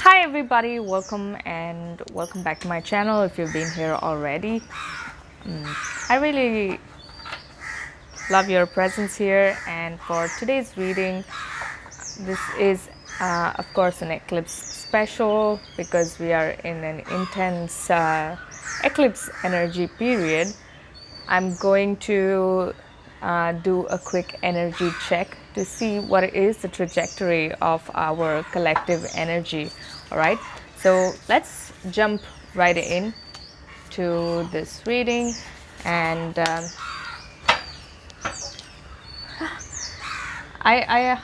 Hi everybody, welcome back to my channel if you've been here already. I really love your presence here, and for today's reading, this is of course an eclipse special because we are in an intense eclipse energy period. I'm going to do a quick energy check to see what is the trajectory of our collective energy. All right, so let's jump right in to this reading. And I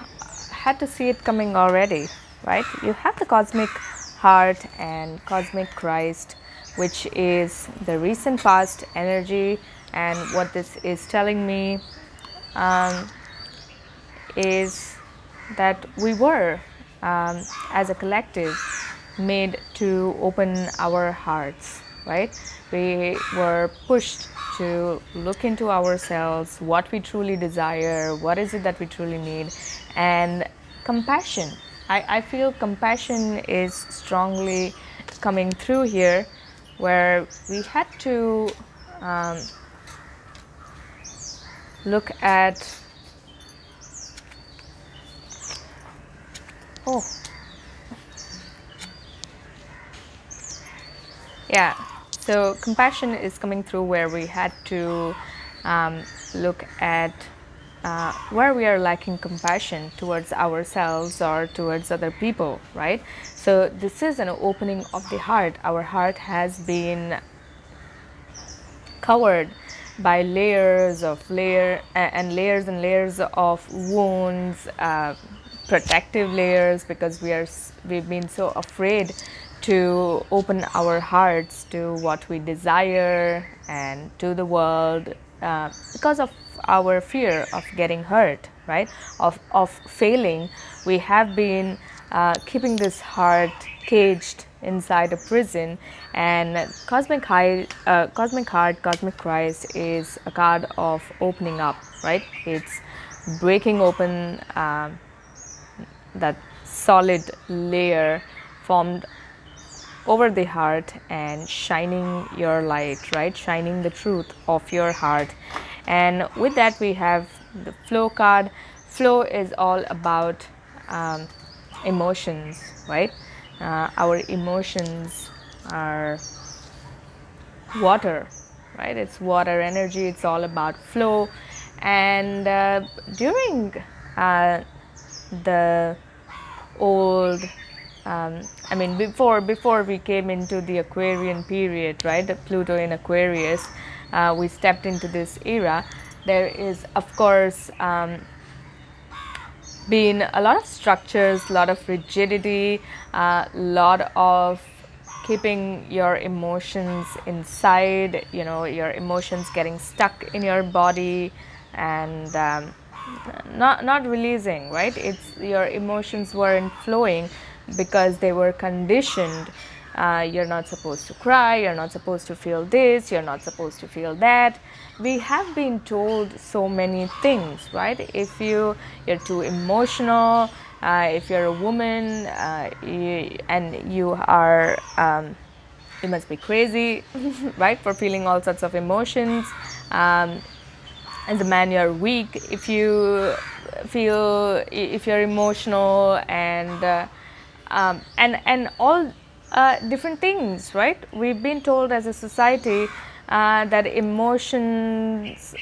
had to see it coming already, right? You have the cosmic heart and cosmic Christ, which is the recent past energy. And what this is telling me is that we were, as a collective, made to open our hearts, right? We were pushed to look into ourselves, what we truly desire, what is it that we truly need, and compassion. I feel compassion is strongly coming through here, where we had to look at, oh, yeah, so compassion is coming through where we had to look at where we are lacking compassion towards ourselves or towards other people, right? So this is an opening of the heart. Our heart has been covered by layers and layers of wounds, protective layers, because we've been so afraid to open our hearts to what we desire and to the world, because of our fear of getting hurt, right? Of failing. We have been keeping this heart caged inside a prison. And cosmic heart, cosmic Christ is a card of opening up, right? It's breaking open that solid layer formed over the heart and shining your light, right? Shining the truth of your heart. And with that, we have the flow card. Flow is all about emotions, right? Our emotions are water, right? It's water energy. It's all about flow. And during the old, before we came into the Aquarian period, right? The Pluto in Aquarius, we stepped into this era. There is, of course, been a lot of structures, a lot of rigidity, a lot of keeping your emotions inside, your emotions getting stuck in your body and not releasing, right? It's your emotions weren't flowing because they were conditioned. You're not supposed to cry, you're not supposed to feel this, you're not supposed to feel that. We have been told so many things, right? If you're too emotional, if you're a woman, and you are you must be crazy, right, for feeling all sorts of emotions. As a man, you're weak if you're emotional, and all different things, right? We've been told as a society that emotions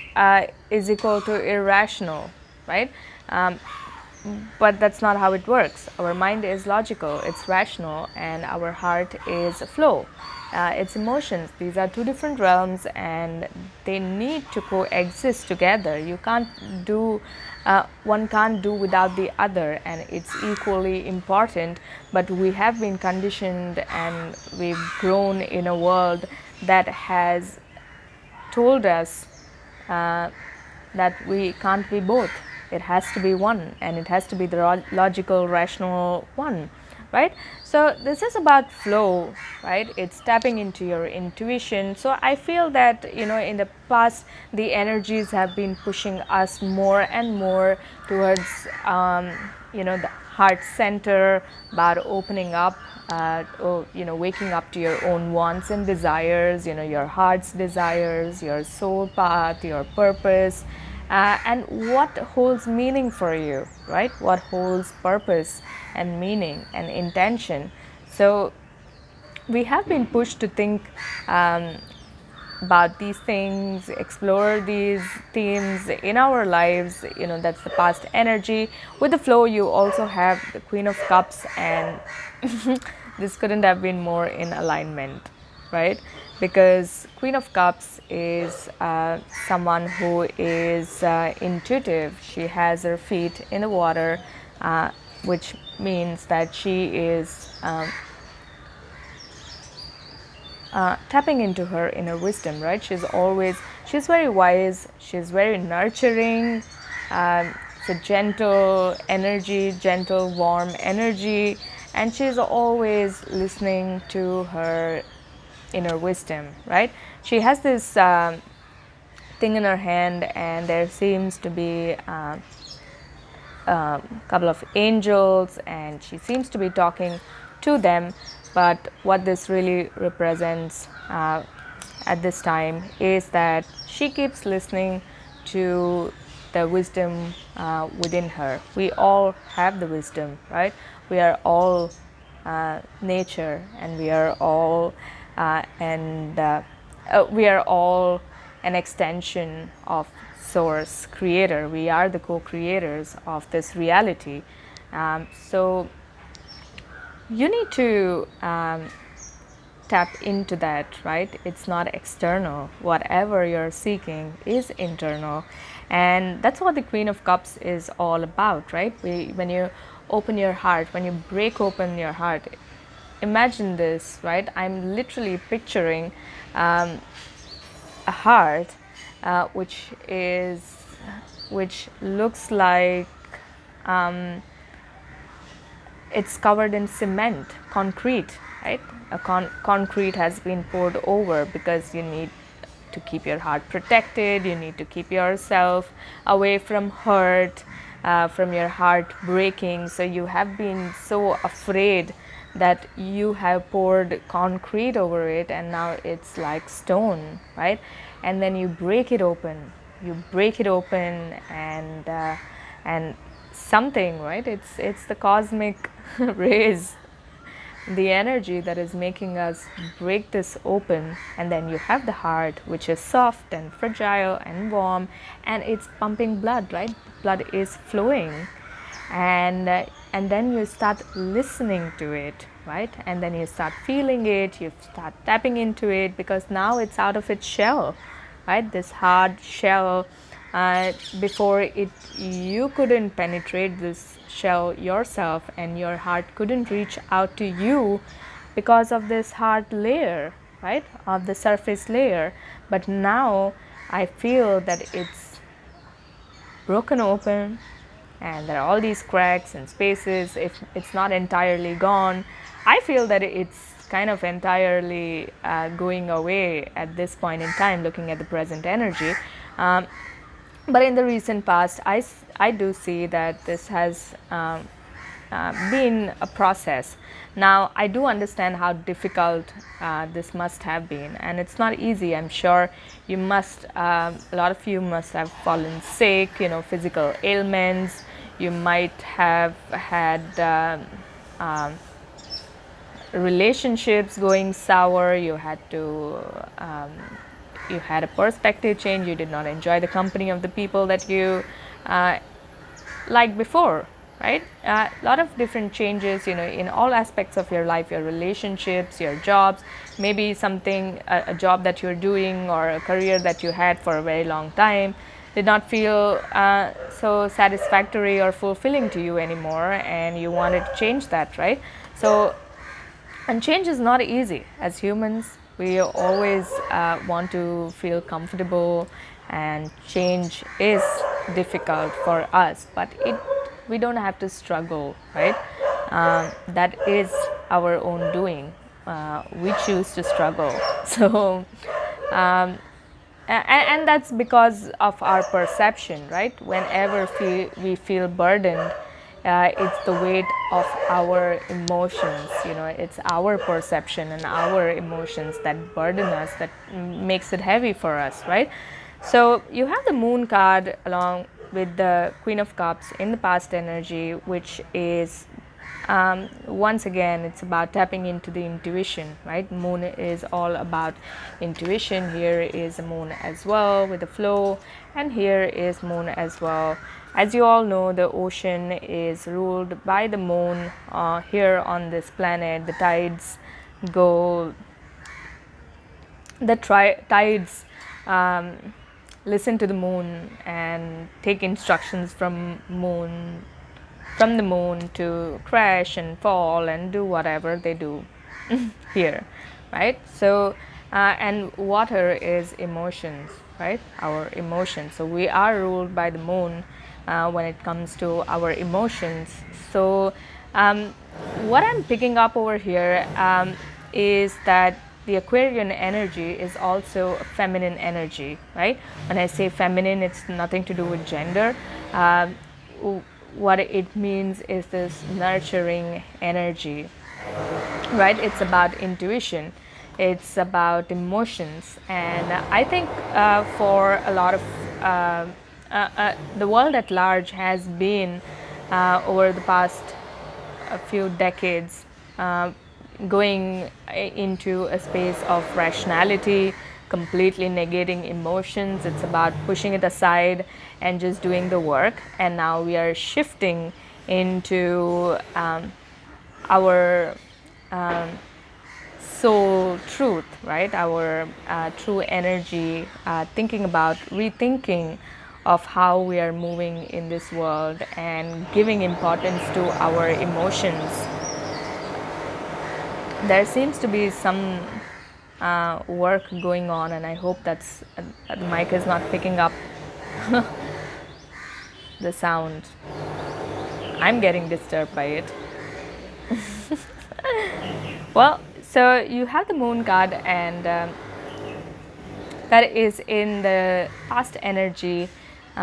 is equal to irrational, right? But that's not how it works. Our mind is logical, it's rational, and our heart is flow. It's emotions. These are two different realms, and they need to coexist together. You can't do one can't do without the other, and it's equally important. But we have been conditioned, and we've grown in a world that has told us that we can't be both. It has to be one, and it has to be the logical, rational one. right? So this is about flow, right? It's tapping into your intuition. So I feel that, in the past, the energies have been pushing us more and more towards, the heart center, about opening up, waking up to your own wants and desires, your heart's desires, your soul path, your purpose, and what holds meaning for you, right? What holds purpose and meaning and intention. So we have been pushed to think about these things, explore these themes in our lives. That's the past energy. With the flow, you also have the Queen of Cups, and this couldn't have been more in alignment, right? Because Queen of Cups is someone who is intuitive. She has her feet in the water, which means that she is tapping into her inner wisdom, right? She's very wise, she's very nurturing. It's a gentle energy, gentle, warm energy, and she's always listening to her inner wisdom, right? She has this thing in her hand, and there seems to be a couple of angels, and she seems to be talking to them. But what this really represents at this time is that she keeps listening to the wisdom within her. We all have the wisdom, right? We are all nature, and we are all an extension of Source, Creator. We are the co-creators of this reality. So you need to tap into that, right? It's not external. Whatever you're seeking is internal. And that's what the Queen of Cups is all about, right? When you open your heart, when you break open your heart, imagine this, right? I'm literally picturing a heart which looks like it's covered in cement, concrete, right? Concrete has been poured over because you need to keep your heart protected. You need to keep yourself away from hurt, from your heart breaking. So you have been so afraid that you have poured concrete over it, and now it's like stone, right? And then you break it open. And something, right? It's the cosmic rays, the energy that is making us break this open. And then you have the heart, which is soft and fragile and warm, and it's pumping blood, right? Blood is flowing, and then you start listening to it, right? And then you start feeling it, you start tapping into it, because now it's out of its shell, right? This hard shell. Before it, you couldn't penetrate this shell yourself, and your heart couldn't reach out to you because of this hard layer, right, of the surface layer. But now I feel that it's broken open, and there are all these cracks and spaces. If it's not entirely gone, I feel that it's kind of entirely going away at this point in time, looking at the present energy. But in the recent past, I do see that this has been a process. Now, I do understand how difficult this must have been, and it's not easy. I'm sure you must, a lot of you must have fallen sick, physical ailments. You might have had relationships going sour. You had a perspective change. You did not enjoy the company of the people that you liked before, right? A lot of different changes, in all aspects of your life, your relationships, your jobs, maybe a job that you're doing or a career that you had for a very long time did not feel so satisfactory or fulfilling to you anymore, and you wanted to change that, right? And change is not easy. As humans, we always want to feel comfortable, and change is difficult for us, but we don't have to struggle, right? that is our own doing. We choose to struggle. So, and that's because of our perception, right? Whenever we feel burdened, it's the weight of our emotions. It's our perception and our emotions that burden us, that makes it heavy for us, right? So you have the Moon card along with the Queen of Cups in the past energy, which is once again, it's about tapping into the intuition, right? Moon is all about intuition. Here is the moon as well with the flow, and here is moon as well. As you all know, the ocean is ruled by the moon. Here on this planet, the tides go, tides listen to the moon and take instructions from the moon to crash and fall and do whatever they do here, right? So, and water is emotions, right? Our emotions. So we are ruled by the moon when it comes to our emotions. So, what I'm picking up over here is that the Aquarian energy is also a feminine energy, right? When I say feminine, it's nothing to do with gender. What it means is this nurturing energy, right? It's about intuition, it's about emotions, and I think for a lot of the world at large has been over the past a few decades going into a space of rationality, completely negating emotions. It's about pushing it aside and just doing the work. And now we are shifting into our soul truth, right? Our true energy, rethinking of how we are moving in this world and giving importance to our emotions. There seems to be some work going on, and I hope that's the mic is not picking up the sound. I'm getting disturbed by it. Well, so you have the moon card, and that is in the past energy. We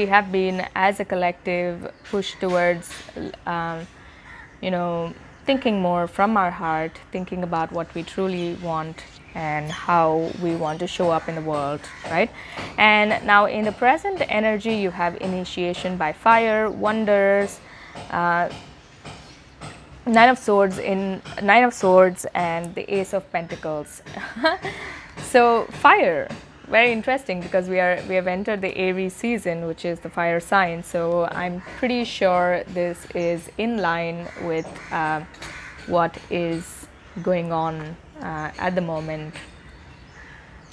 have been as a collective pushed towards thinking more from our heart, thinking about what we truly want and how we want to show up in the world, right? And now in the present energy, you have initiation by fire, wonders, Nine of Swords, and the Ace of Pentacles. So fire, very interesting, because we have entered the Aries season, which is the fire sign. So I'm pretty sure this is in line with what is going on at the moment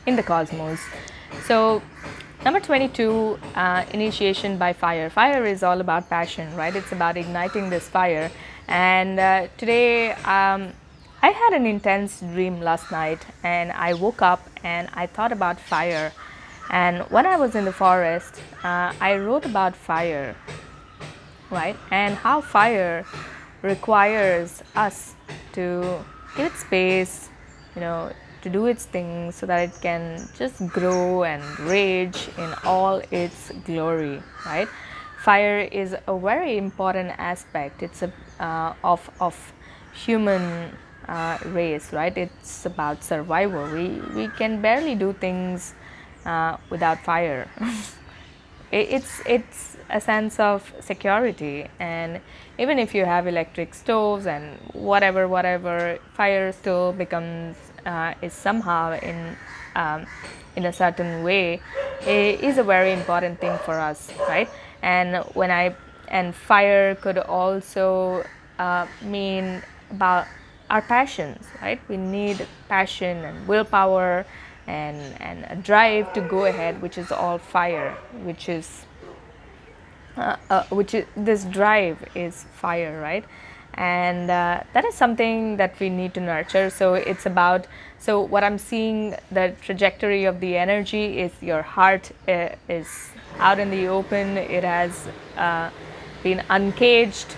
in the cosmos. So number 22, initiation by fire. Fire is all about passion, right? It's about igniting this fire. And today I had an intense dream last night, and I woke up and I thought about fire. And when I was in the forest, I wrote about fire, right? And how fire requires us to give it space, to do its thing so that it can just grow and rage in all its glory, right? Fire is a very important aspect. It's of human race, right? It's about survival. We can barely do things without fire. It's a sense of security, and even if you have electric stoves and whatever, fire still becomes is somehow in a certain way is a very important thing for us, right? And fire could also mean about our passions, right? We need passion and willpower and a drive to go ahead, which is all fire, this drive is fire, right? And that is something that we need to nurture. So it's about, so what I'm seeing, the trajectory of the energy is your heart is out in the open. It has been uncaged,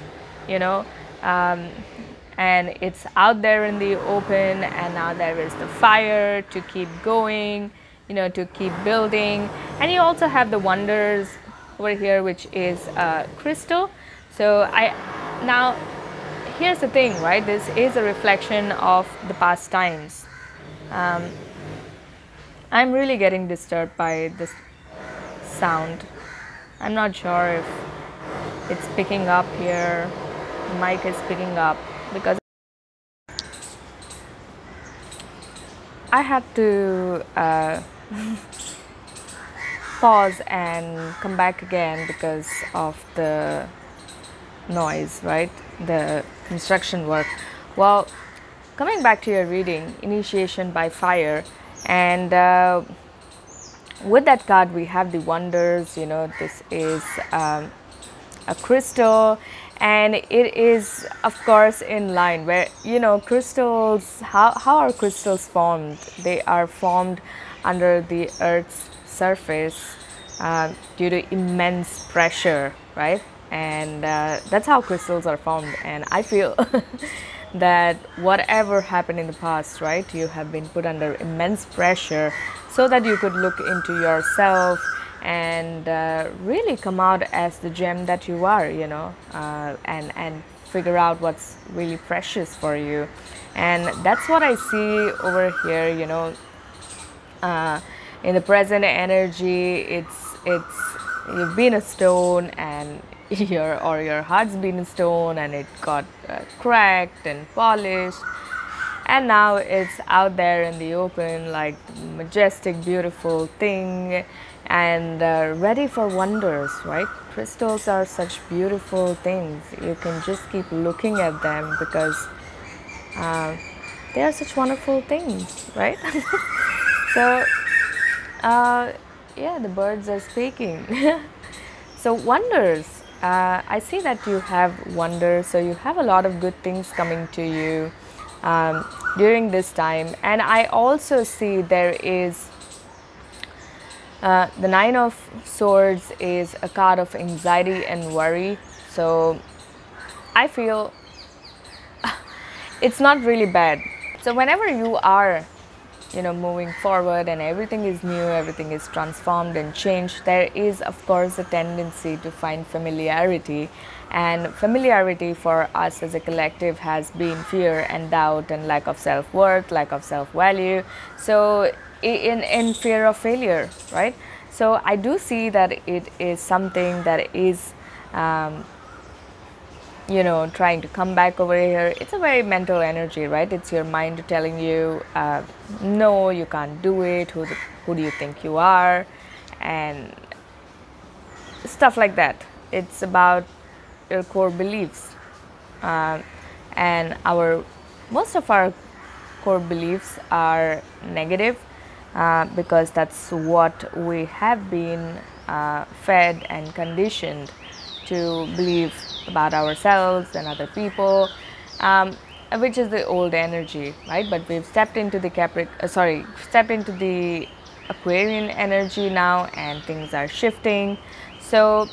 you know, um, and it's out there in the open, and now there is the fire to keep going, you know, to keep building. And you also have the wonders over here, which is crystal. So now here's the thing, right? This is a reflection of the past times. I'm really getting disturbed by this sound. I'm not sure if it's picking up here, the mic is picking up, because I had to pause and come back again because of the noise, right? The construction work. Well, coming back to your reading, Initiation by Fire, and with that card we have the wonders. You know, this is a crystal, and it is of course in line where, you know, crystals, how are crystals formed? They are formed under the earth's surface due to immense pressure, right? And that's how crystals are formed. And I feel that whatever happened in the past, right, you have been put under immense pressure so that you could look into yourself and really come out as the gem that you are, you know, and figure out what's really precious for you. And that's what I see over here, you know. In the present energy, it's you've been a stone, and your heart's been a stone, and it got cracked and polished, and now it's out there in the open like majestic, beautiful thing, and ready for wonders, right? Crystals are such beautiful things. You can just keep looking at them because they are such wonderful things, right? So yeah, the birds are speaking. So wonders, I see that you have wonders, so you have a lot of good things coming to you during this time. And I also see there is the Nine of Swords is a card of anxiety and worry. So I feel it's not really bad. So whenever you are, you know, moving forward and everything is new, everything is transformed and changed, there is of course a tendency to find familiarity. And familiarity for us as a collective has been fear and doubt and lack of self-worth, lack of self-value. So in fear of failure, right? So I do see that it is something that is you know, trying to come back over here. It's a very mental energy, right? It's your mind telling you, no, you can't do it. Who do you think you are? And stuff like that. It's about your core beliefs. And most of our core beliefs are negative because that's what we have been fed and conditioned to believe about ourselves and other people, which is the old energy, right? But we've stepped into the Aquarian energy now, and things are shifting. So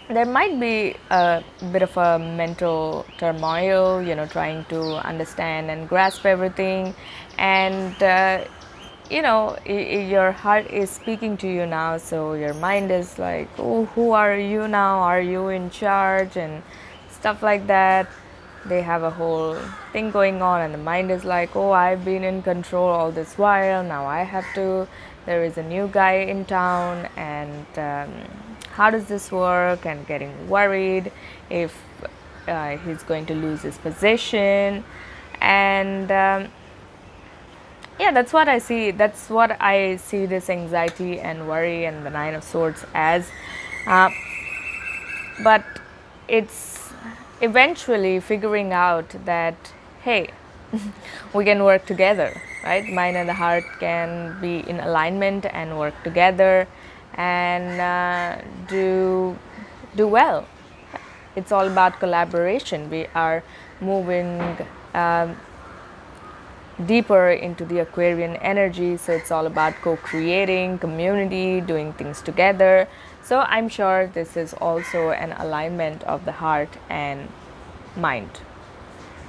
there might be a bit of a mental turmoil, you know, trying to understand and grasp everything. And you know, your heart is speaking to you now, so your mind is like, oh, who are you now? Are you in charge? And stuff like that. They have a whole thing going on, and the mind is like, oh, I've been in control all this while, now I have to, there is a new guy in town, and how does this work? And getting worried if he's going to lose his position. And yeah, that's what I see. That's what I see this anxiety and worry and the Nine of Swords as. But it's eventually figuring out that, hey, we can work together, right? Mind and the heart can be in alignment and work together and do well. It's all about collaboration. We are moving deeper into the Aquarian energy, so it's all about co-creating, community, doing things together. So I'm sure this is also an alignment of the heart and mind,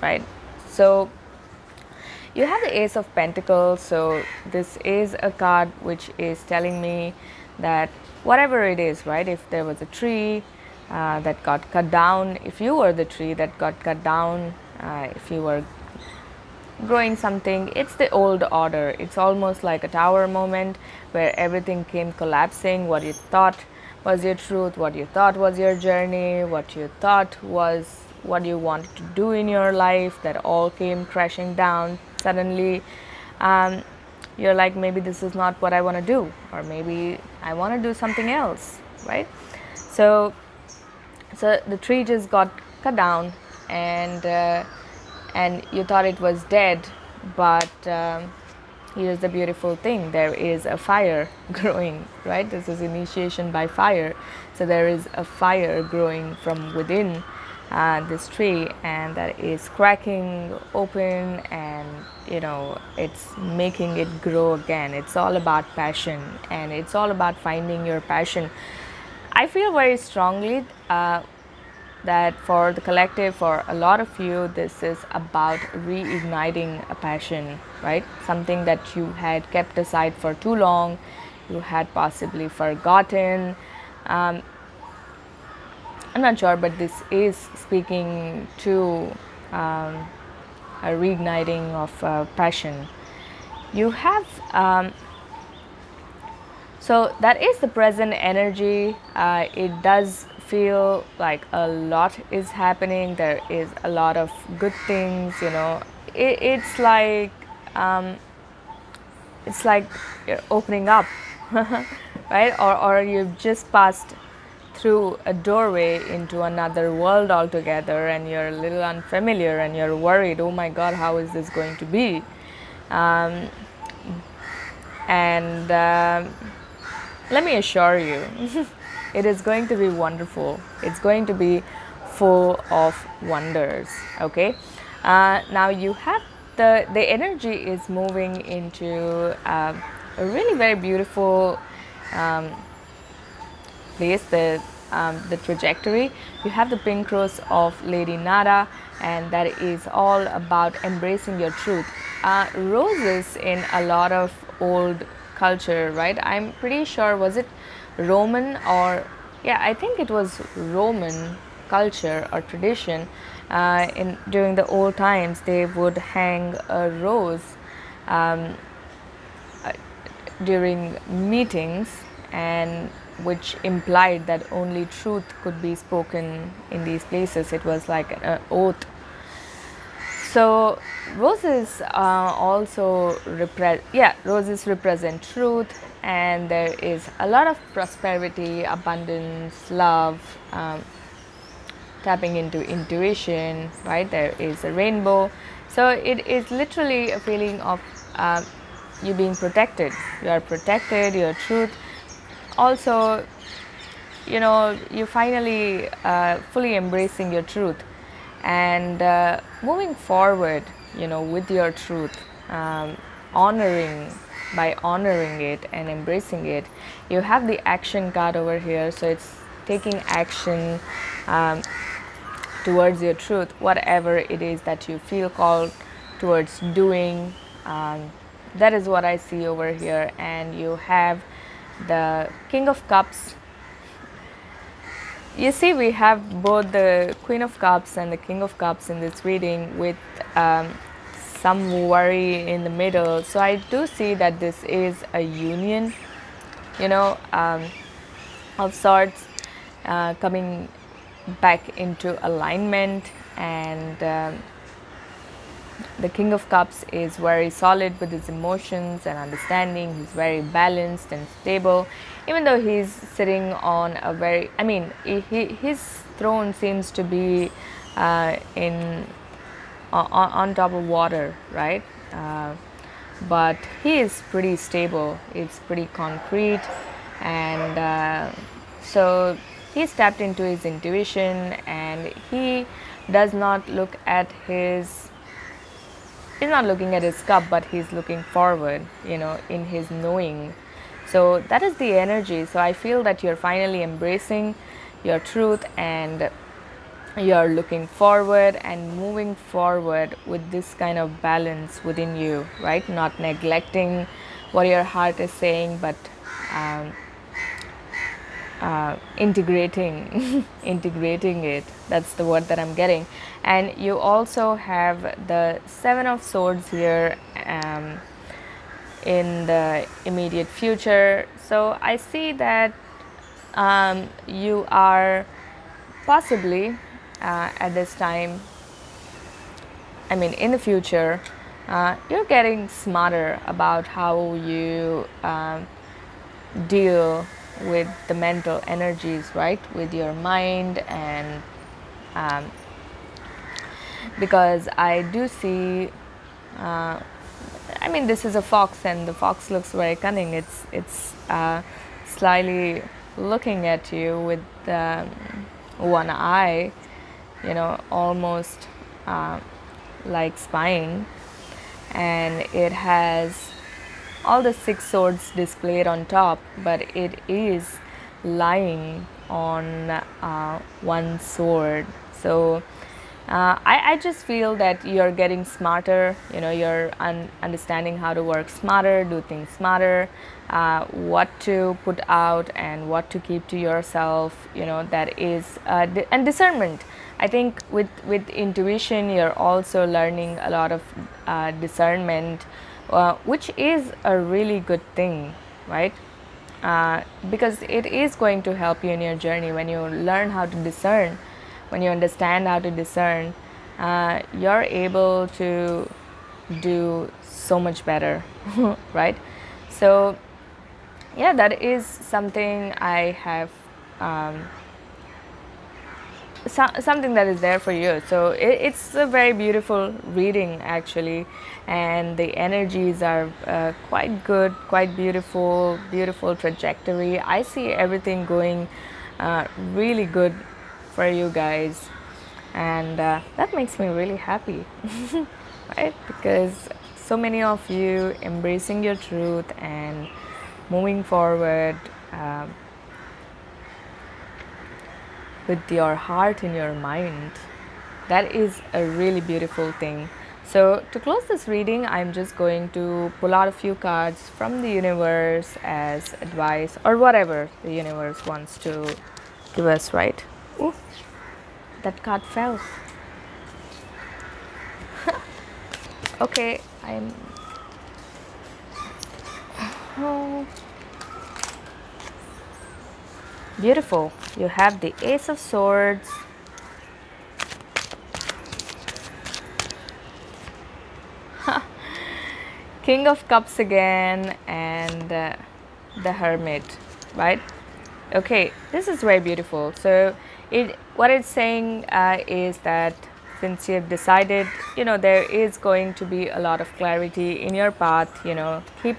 right? So you have the Ace of Pentacles. So this is a card which is telling me that whatever it is, right? If there was a tree that got cut down, if you were the tree that got cut down, if you were growing something, it's the old order. It's almost like a tower moment where everything came collapsing. What you thought was your truth, what you thought was your journey, what you thought was what you wanted to do in your life, that all came crashing down suddenly. You're like, maybe this is not what I want to do, or maybe I want to do something else, right? So the tree just got cut down, and you thought it was dead, but here's the beautiful thing: there is a fire growing, right? This is initiation by fire. So there is a fire growing from within this tree, and that is cracking open, and it's making it grow again. It's all about passion, and it's all about finding your passion. I feel very strongly that for the collective, for a lot of you, this is about reigniting a passion, right? Something that you had kept aside for too long, you had possibly forgotten. I'm not sure, but this is speaking to a reigniting of passion. You have so that is the present energy. It does feel like a lot is happening. There is a lot of good things. It's like you're opening up, right? Or you've just passed through a doorway into another world altogether, and you're a little unfamiliar, and you're worried, oh my God, how is this going to be? And let me assure you, it is going to be wonderful. It's going to be full of wonders. Okay. Now you have the energy is moving into a really very beautiful place. The trajectory. You have the pink rose of Lady Nada, and that is all about embracing your truth. Roses in a lot of old culture, right? I'm pretty sure, was it Roman, or yeah, I think it was Roman culture or tradition. In during the old times, they would hang a rose during meetings, and which implied that only truth could be spoken in these places. It was like an oath. So roses also roses represent truth, and there is a lot of prosperity, abundance, love, tapping into intuition, right? There is a rainbow. So it is literally a feeling of you being protected. You are protected, your truth. Also, you finally fully embracing your truth, and moving forward, with your truth, honoring it and embracing it. You have the action card over here, so it's taking action towards your truth, whatever it is that you feel called towards doing. That is what I see over here. And you have the King of Cups. You see, we have both the Queen of Cups and the King of Cups in this reading, with some worry in the middle. So I do see that this is a union, of sorts, coming back into alignment. And the King of Cups is very solid with his emotions and understanding. He's very balanced and stable, even though he's sitting on a very, his throne seems to be on top of water, right? But he is pretty stable. It's pretty concrete, and so he's tapped into his intuition, and he does not look at his. He's not looking at his cup, but he's looking forward, in his knowing. So that is the energy. So I feel that you're finally embracing your truth, and you're looking forward and moving forward with this kind of balance within you, right? Not neglecting what your heart is saying, but um, integrating integrating it. That's the word that I'm getting. And you also have the Seven of Swords here in the immediate future. So I see that you are possibly at this time, I mean in the future, you're getting smarter about how you deal with the mental energies, right? With your mind. And because I do see, I mean, this is a fox, and the fox looks very cunning. It's slyly looking at you with one eye, almost like spying. And it has all the six swords displayed on top, but it is lying on one sword. So I just feel that you're getting smarter. You're understanding how to work smarter, do things smarter, what to put out and what to keep to yourself. That is and discernment. I think with intuition, you're also learning a lot of discernment, which is a really good thing, right? Because it is going to help you in your journey when you learn how to discern. When you understand how to discern, you're able to do so much better, right? So, yeah, that is something I have, something that is there for you. So it's a very beautiful reading, actually, and the energies are quite good, quite beautiful, beautiful trajectory. I see everything going really good for you guys, and that makes me really happy, right? Because so many of you embracing your truth and moving forward with your heart in your mind. That is a really beautiful thing. So to close this reading, I'm just going to pull out a few cards from the universe as advice, or whatever the universe wants to give us, right? Ooh, that card fell. Okay, oh, beautiful. You have the Ace of Swords, King of Cups again, and the Hermit, right? Okay, this is very beautiful. So what it's saying is that since you've decided, there is going to be a lot of clarity in your path. Keep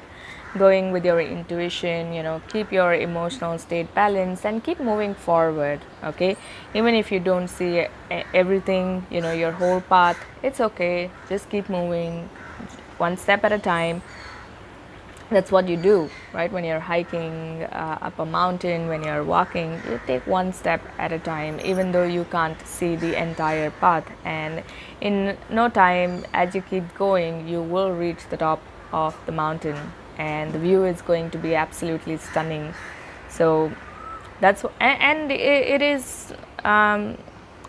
going with your intuition, keep your emotional state balanced, and keep moving forward. Okay, even if you don't see everything, your whole path, it's okay. Just keep moving one step at a time. That's what you do, right? When you're hiking up a mountain, when you're walking, you take one step at a time, even though you can't see the entire path. And in no time, as you keep going, you will reach the top of the mountain, and the view is going to be absolutely stunning. So that's and it is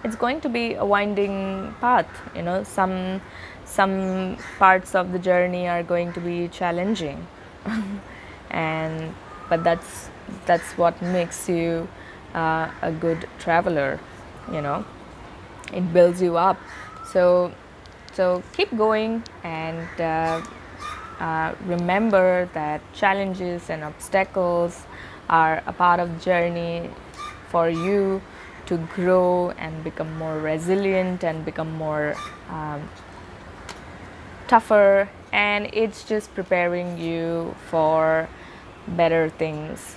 it's going to be a winding path. Some parts of the journey are going to be challenging, and but that's what makes you a good traveler. It builds you up. So keep going, and remember that challenges and obstacles are a part of the journey for you to grow and become more resilient and become more tougher, and it's just preparing you for better things,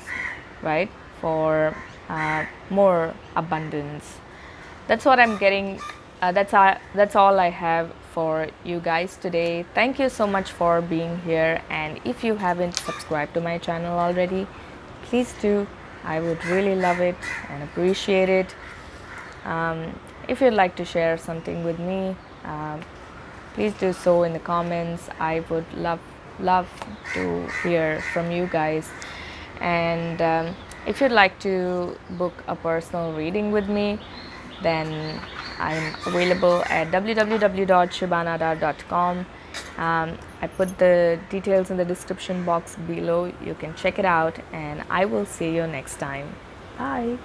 right? For more abundance. That's what I'm getting that's all I have for you guys today. Thank you so much for being here, and if you haven't subscribed to my channel already, please do. I would really love it and appreciate it. If you'd like to share something with me, please do so in the comments. I would love to hear from you guys. And if you'd like to book a personal reading with me, then I'm available at www.shibanada.com. I put the details in the description box below. You can check it out, and I will see you next time. Bye.